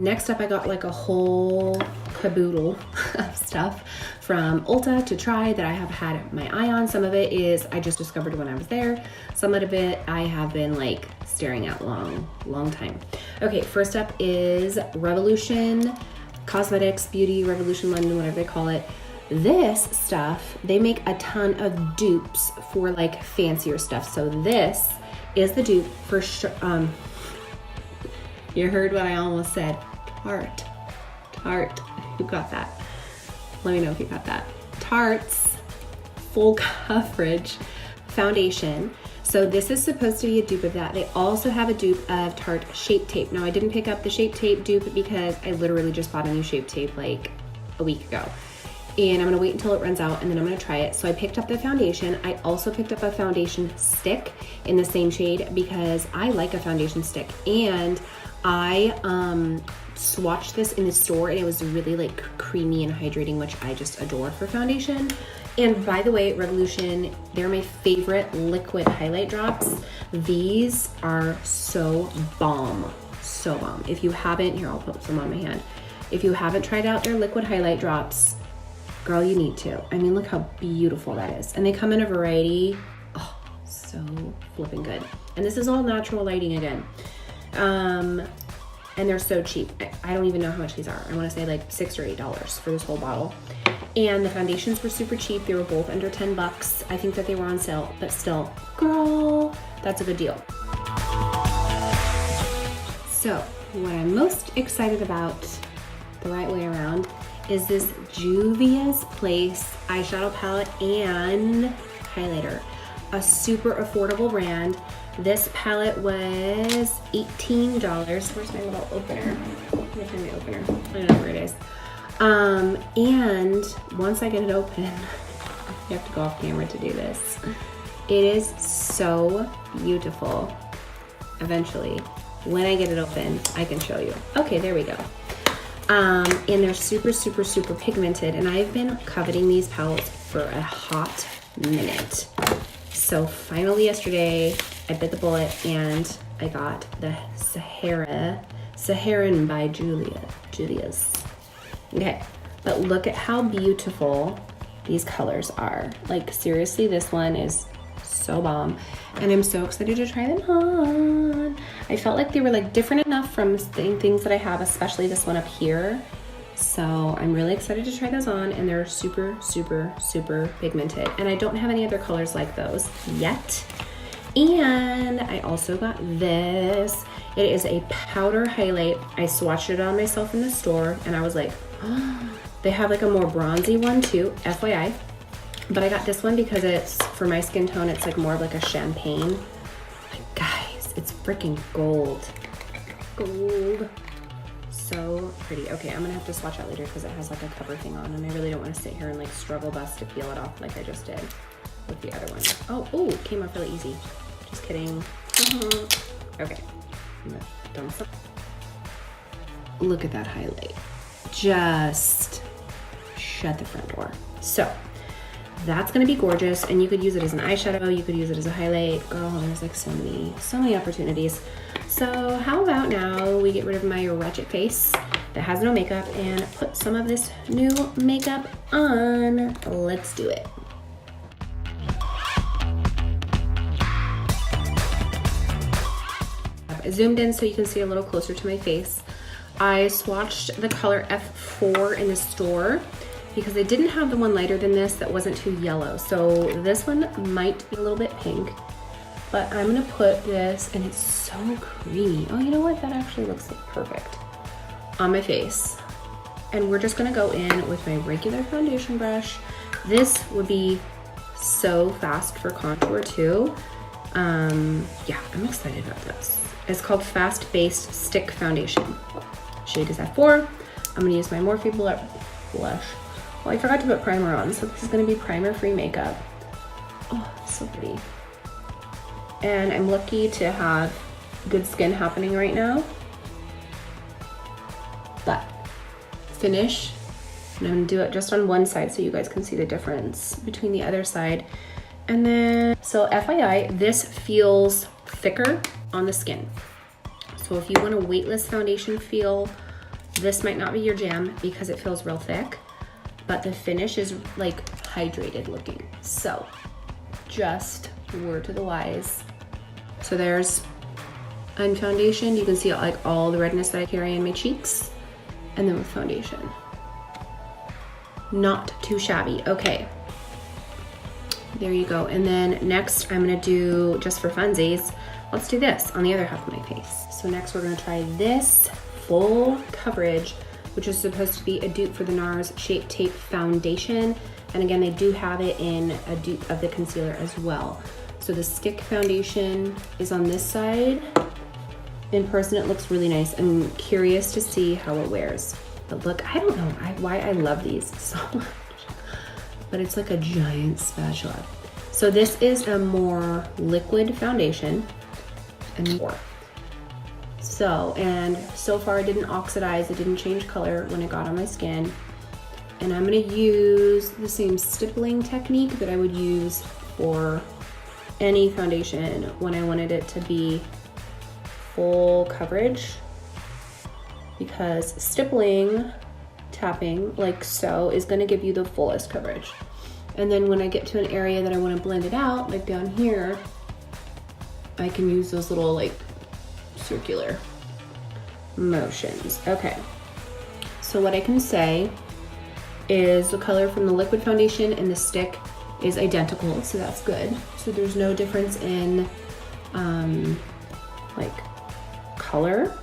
Next up, I got like a whole caboodle of stuff from Ulta to try that I have had my eye on. Some of it is I just discovered when I was there. Some of it I have been like staring at long time. Okay, first up is Revolution Cosmetics, Beauty, Revolution London, whatever they call it. This stuff, they make a ton of dupes for like fancier stuff. So this is the dupe for you heard what I almost said. Tarte. Who got that? Let me know if you got that. Tarte's Full Coverage Foundation. So this is supposed to be a dupe of that. They also have a dupe of Tarte Shape Tape. Now I didn't pick up the Shape Tape dupe because I literally just bought a new Shape Tape like a week ago. And I'm gonna wait until it runs out and then I'm gonna try it. So I picked up the foundation. I also picked up a foundation stick in the same shade because I like a foundation stick. And I swatched this in the store and it was really like creamy and hydrating, which I just adore for foundation. And by the way, Revolution, they're my favorite liquid highlight drops. These are so bomb. If you haven't, here, I'll put some on my hand. If you haven't tried out their liquid highlight drops, girl, you need to. I mean, look how beautiful that is. And they come in a variety. Oh, so flipping good. And this is all natural lighting again. And they're so cheap. I don't even know how much these are. I want to say like $6 or $8 for this whole bottle. And the foundations were super cheap. They were both under 10 bucks. I think that they were on sale, but still, girl, that's a good deal. So what I'm most excited about the right way around is this Juvia's Place eyeshadow palette and highlighter. A super affordable brand. This palette was $18. Where's my little opener? Let me find my opener. I don't know where it is. And once I get it open, you have to go off camera to do this. It is so beautiful. Eventually, when I get it open, I can show you. Okay, there we go. And they're super pigmented, and I've been coveting these palettes for a hot minute. So finally yesterday, I bit the bullet and I got the Saharan by Julia's. Okay, but look at how beautiful these colors are. Like seriously, this one is so bomb and I'm so excited to try them on. I felt like they were like different enough from things that I have, especially this one up here. So I'm really excited to try those on, and they're super pigmented. And I don't have any other colors like those yet. And I also got this. It is a powder highlight. I swatched it on myself in the store and I was like, oh, they have like a more bronzy one too, FYI. But I got this one because it's, for my skin tone, it's like more of like a champagne. Like guys, it's freaking gold. Gold. So pretty. Okay, I'm gonna have to swatch out later because it has like a cover thing on and I really don't want to sit here and like struggle bust to peel it off like I just did with the other one. Oh, it came off really easy. Just kidding. Okay, I'm done. Look at that highlight. Just shut the front door. So that's gonna be gorgeous, and you could use it as an eyeshadow, you could use it as a highlight. Girl, there's like so many opportunities. So how about now we get rid of my wretched face that has no makeup and put some of this new makeup on. Let's do it. I zoomed in so you can see a little closer to my face. I swatched the color F4 in the store because they didn't have the one lighter than this that wasn't too yellow. So this one might be a little bit pink, but I'm gonna put this, and it's so creamy. Oh, you know what? That actually looks like perfect on my face. And we're just gonna go in with my regular foundation brush. This would be so fast for contour too. Yeah, I'm excited about this. It's called Fast Based Stick Foundation. Shade is F4. I'm gonna use my Morphe blush. Well, I forgot to put primer on, so this is gonna be primer-free makeup. Oh, so pretty. And I'm lucky to have good skin happening right now. But finish, and I'm gonna do it just on one side so you guys can see the difference between the other side. And then, so FYI, this feels thicker on the skin. So if you want a weightless foundation feel, This might not be your jam because it feels real thick, but the finish is like hydrated looking. So just word to the wise. So there's unfoundation. You can see like all the redness that I carry in my cheeks. And then with foundation. Not too shabby. Okay. There you go. And then next I'm gonna do, just for funsies, let's do this on the other half of my face. So next we're gonna try this full coverage, which is supposed to be a dupe for the NARS Shape Tape Foundation. And again, they do have it in a dupe of the concealer as well. So the stick foundation is on this side. In person, it looks really nice. I'm curious to see how it wears. But look, I don't know why I love these so much. But it's like a giant spatula. So this is a more liquid foundation and more. And so far it didn't oxidize, it didn't change color when it got on my skin. And I'm gonna use the same stippling technique that I would use for any foundation when I wanted it to be full coverage, because stippling, tapping like so, is gonna give you the fullest coverage. And then when I get to an area that I wanna blend it out, like down here, I can use those little like circular motions. Okay, so what I can say is the color from the liquid foundation and the stick is identical, so that's good. So there's no difference in like color.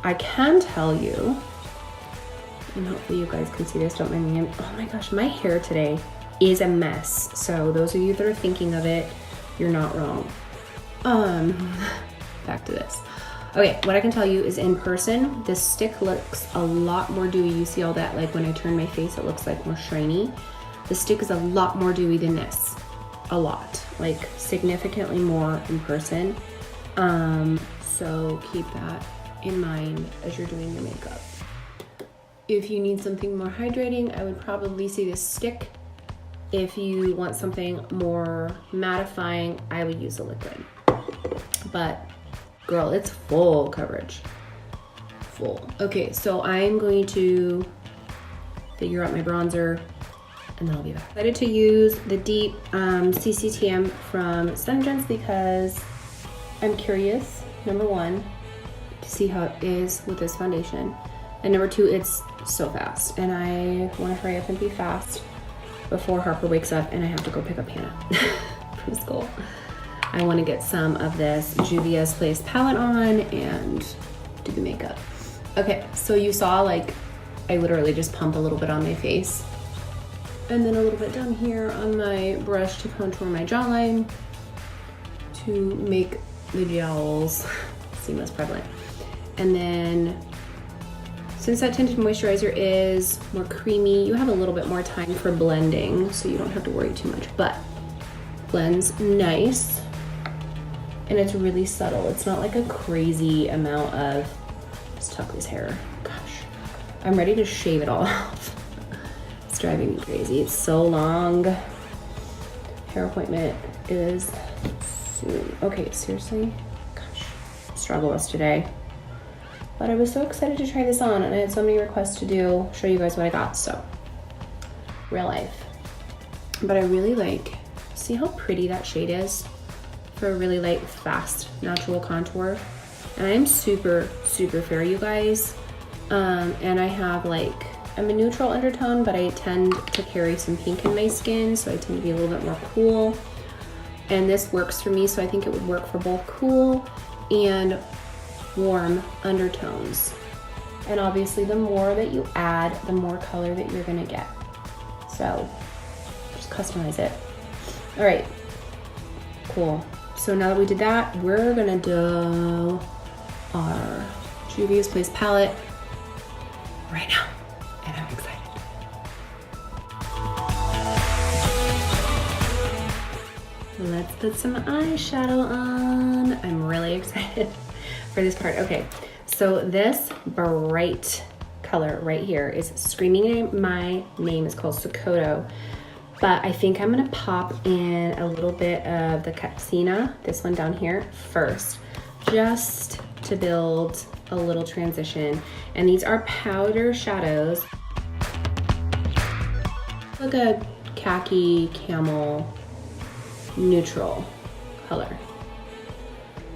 I can tell you, and hopefully you guys can see this, don't mind me. Oh my gosh, my hair today is a mess. So those of you that are thinking of it, you're not wrong. Back to this. Okay, what I can tell you is in person, this stick looks a lot more dewy. You see all that, like when I turn my face, it looks like more shiny. The stick is a lot more dewy than this. A lot, like significantly more in person. So keep that in mind as you're doing your makeup. If you need something more hydrating, I would probably say this stick. If you want something more mattifying, I would use a liquid. But girl, it's full coverage. Full. Okay, so I'm going to figure out my bronzer and then I'll be back. I decided to use the Deep CCTM from SeneGence because I'm curious, number one, to see how it is with this foundation. And number two, it's so fast. And I want to hurry up and be fast before Harper wakes up and I have to go pick up Hannah from school. I want to get some of this Juvia's Place palette on and do the makeup. Okay, so you saw like I literally just pump a little bit on my face and then a little bit down here on my brush to contour my jawline to make the jowls seem less prevalent. And then since that tinted moisturizer is more creamy, you have a little bit more time for blending, so you don't have to worry too much, but blends nice. And it's really subtle. It's not like a crazy amount of, let's tuck this hair. Gosh, I'm ready to shave it all off. It's driving me crazy. It's so long. Hair appointment is soon. Okay, seriously, gosh, struggle was today. But I was so excited to try this on and I had so many requests to do, show you guys what I got, so real life. But I really like, see how pretty that shade is? For a really light, fast, natural contour. And I am super, super fair, you guys. And I have like, I'm a neutral undertone, but I tend to carry some pink in my skin, so I tend to be a little bit more cool. And this works for me, so I think it would work for both cool and warm undertones. And obviously the more that you add, the more color that you're gonna get. So just customize it. All right, cool. So now that we did that, we're gonna do our Juvia's Place palette right now, and I'm excited. Let's put some eyeshadow on. I'm really excited for this part. Okay, so this bright color right here is screaming my name. It's called Sokoto. But I think I'm gonna pop in a little bit of the Capsina, this one down here first, just to build a little transition. And these are powder shadows. Like a khaki camel neutral color.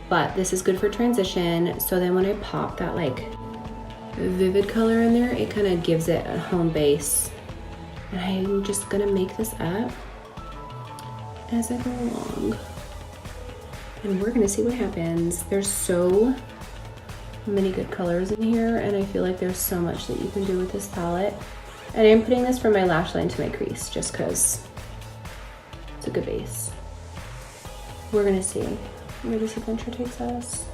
But this is good for transition. So then when I pop that like vivid color in there, it kind of gives it a home base. And I'm just gonna make this up as I go along. And we're gonna see what happens. There's so many good colors in here, and I feel like there's so much that you can do with this palette. And I'm putting this from my lash line to my crease just because it's a good base. We're gonna see where this adventure takes us.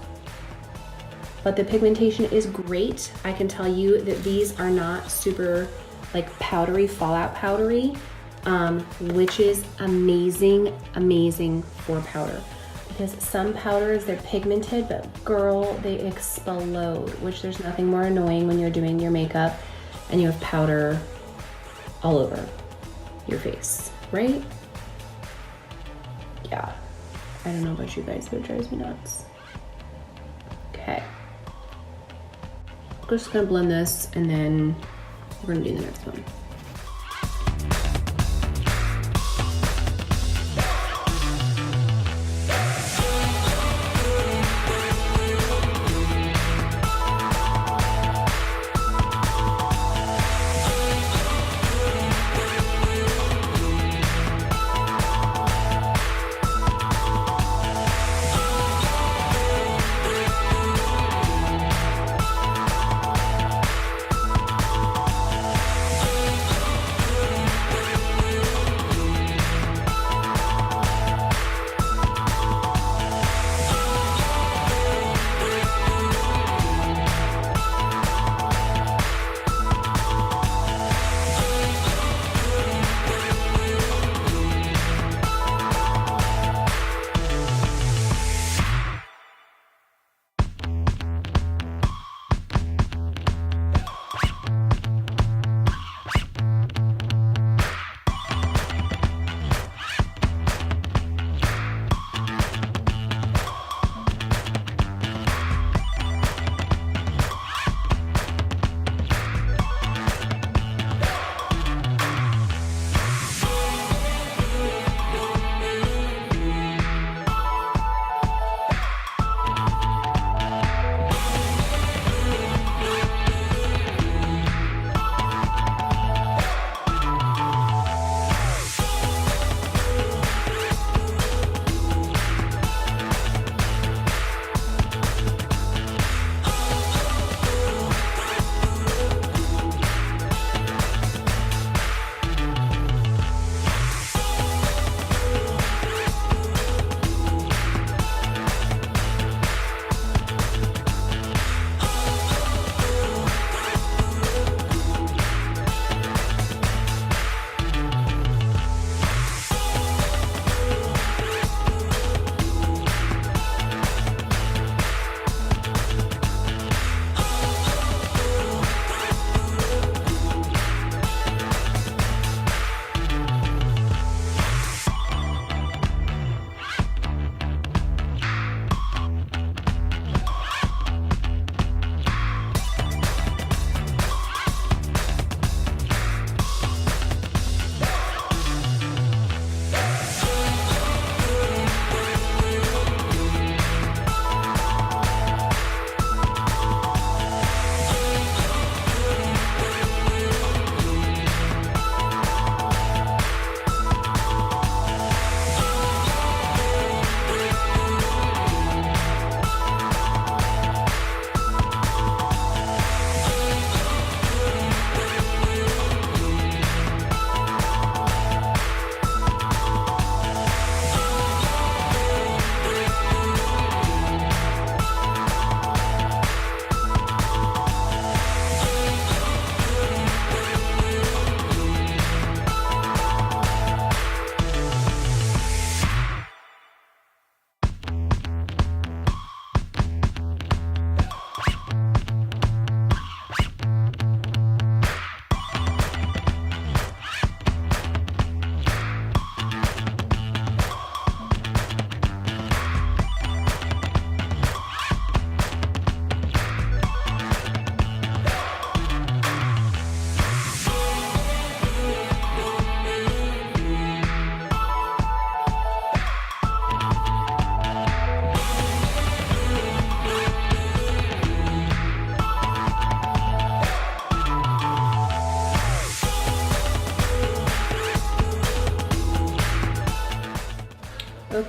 But the pigmentation is great. I can tell you that these are not super like powdery, fallout powdery, which is amazing, amazing for powder. Because some powders, they're pigmented, but girl, they explode, which there's nothing more annoying when you're doing your makeup and you have powder all over your face, right? Yeah, I don't know about you guys, but it drives me nuts. Okay. We're just gonna blend this and then we're gonna do the next one.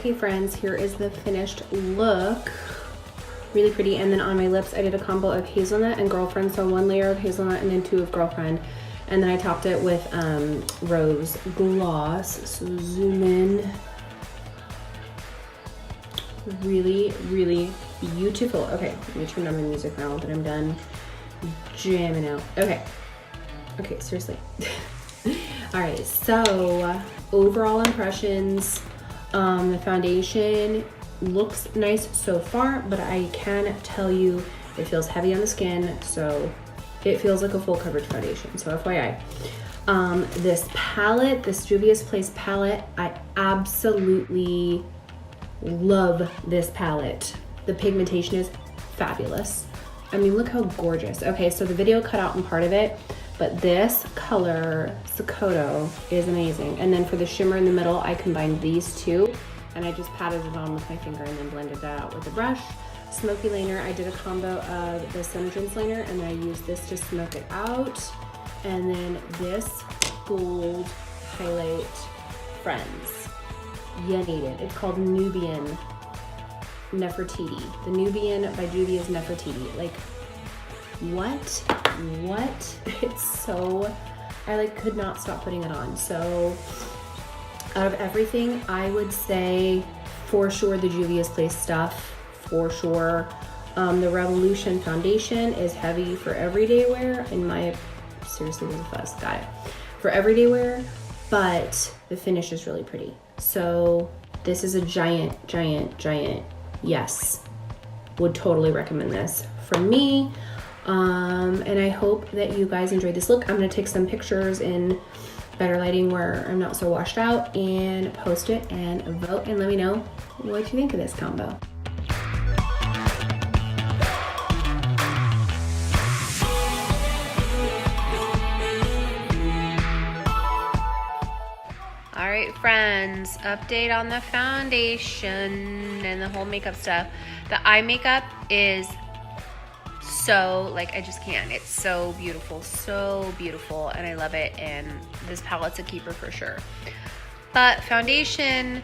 Okay friends, here is the finished look. Really pretty. And then on my lips, I did a combo of Hazelnut and Girlfriend. So 1 layer of Hazelnut and then 2 of Girlfriend. And then I topped it with Rose Gloss. So zoom in. Really, really beautiful. Okay, let me turn down my music now that I'm done jamming out. Okay, seriously. All right, so overall impressions, the foundation looks nice so far, but I can tell you it feels heavy on the skin, so it feels like a full coverage foundation, so FYI. This palette, this Juvia's Place palette, I absolutely love this palette. The pigmentation is fabulous. I mean, look how gorgeous. Okay, so the video cut out in part of it, but this color, Sokoto, is amazing. And then for the shimmer in the middle, I combined these two, and I just patted it on with my finger and then blended that out with a brush. Smoky liner, I did a combo of the SeneGence liner, and then I used this to smoke it out. And then this gold highlight, Friends. You need it. It's called Nubian Nefertiti. The Nubian by Juvia's Nefertiti. Like, what? It's so, I like could not stop putting it on. So out of everything, I would say for sure the Juvia's Place stuff, for sure. The Revolution foundation is heavy for everyday wear. Seriously, there's a fuzz, got it. For everyday wear, but the finish is really pretty. So this is a giant yes. Would totally recommend this from me. And I hope that you guys enjoyed this look. I'm gonna take some pictures in better lighting where I'm not so washed out and post it and vote and let me know what you think of this combo. All right, friends, update on the foundation and the whole makeup stuff. The eye makeup is so, like, I just can't. It's so beautiful, and I love it, and this palette's a keeper for sure. But foundation,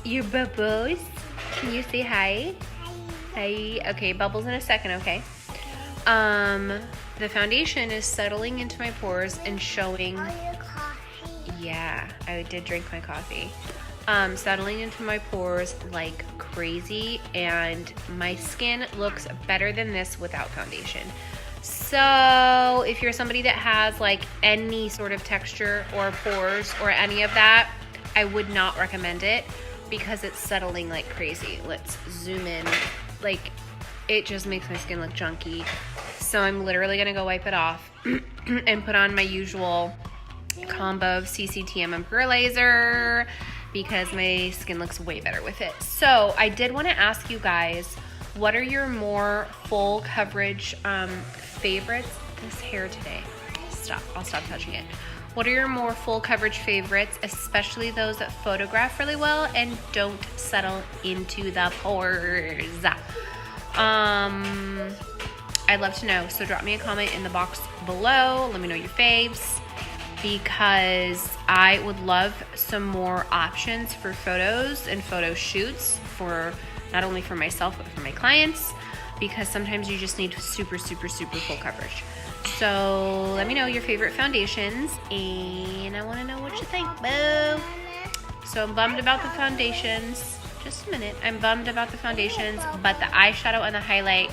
your bubbles, can you say hi? Hi. Okay, bubbles in a second, okay? The foundation is settling into my pores and showing. Yeah, I did drink my coffee. Settling into my pores like crazy, and my skin looks better than this without foundation. So if you're somebody that has like any sort of texture or pores or any of that, I would not recommend it because it's settling like crazy. Let's zoom in. Like, it just makes my skin look junky. So I'm literally gonna go wipe it off and put on my usual combo of CCTM and Pearlizer because my skin looks way better with it. So I did want to ask you guys, what are your more full coverage favorites? This hair today, I'll stop touching it. What are your more full coverage favorites, especially those that photograph really well and don't settle into the pores? I'd love to know, so drop me a comment in the box below. Let me know your faves, because I would love some more options for photos and photo shoots, for not only for myself but for my clients, because sometimes you just need super full coverage. So let me know your favorite foundations, and I want to know what you think. Boo! So I'm bummed about the foundations. Just a minute. I'm bummed about the foundations, but the eyeshadow and the highlight,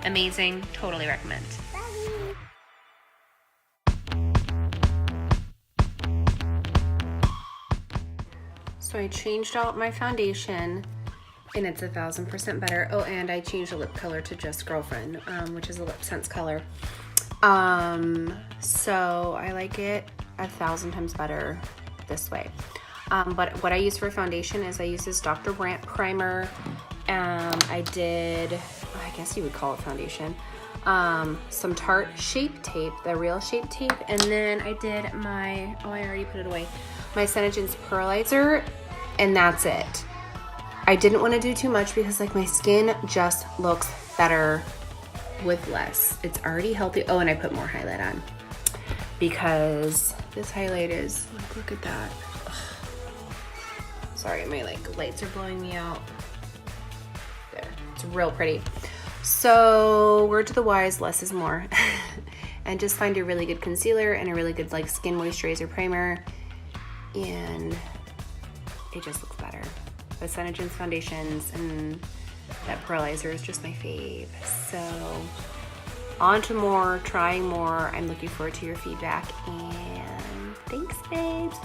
amazing. Totally recommend. So I changed out my foundation, and it's 1000% better. Oh, and I changed the lip color to just Girlfriend, which is a LipSense color. So I like it 1,000 times better this way. But what I use for foundation is I use this Dr. Brandt primer. I did, I guess you would call it foundation, some Tarte Shape Tape, the real Shape Tape, and then I did my, oh, I already put it away, my SeneGence Pearlizer, and that's it. I didn't want to do too much because like my skin just looks better with less. It's already healthy. Oh, and I put more highlight on because this highlight is, like, look at that. Ugh, Sorry, my like lights are blowing me out. There, it's real pretty. So word to the wise, less is more. And just find a really good concealer and a really good like skin moisturizer primer, and it just looks better. The SeneGence foundations and that Pearlizer is just my fave. So on to more, trying more. I'm looking forward to your feedback, and thanks, babes.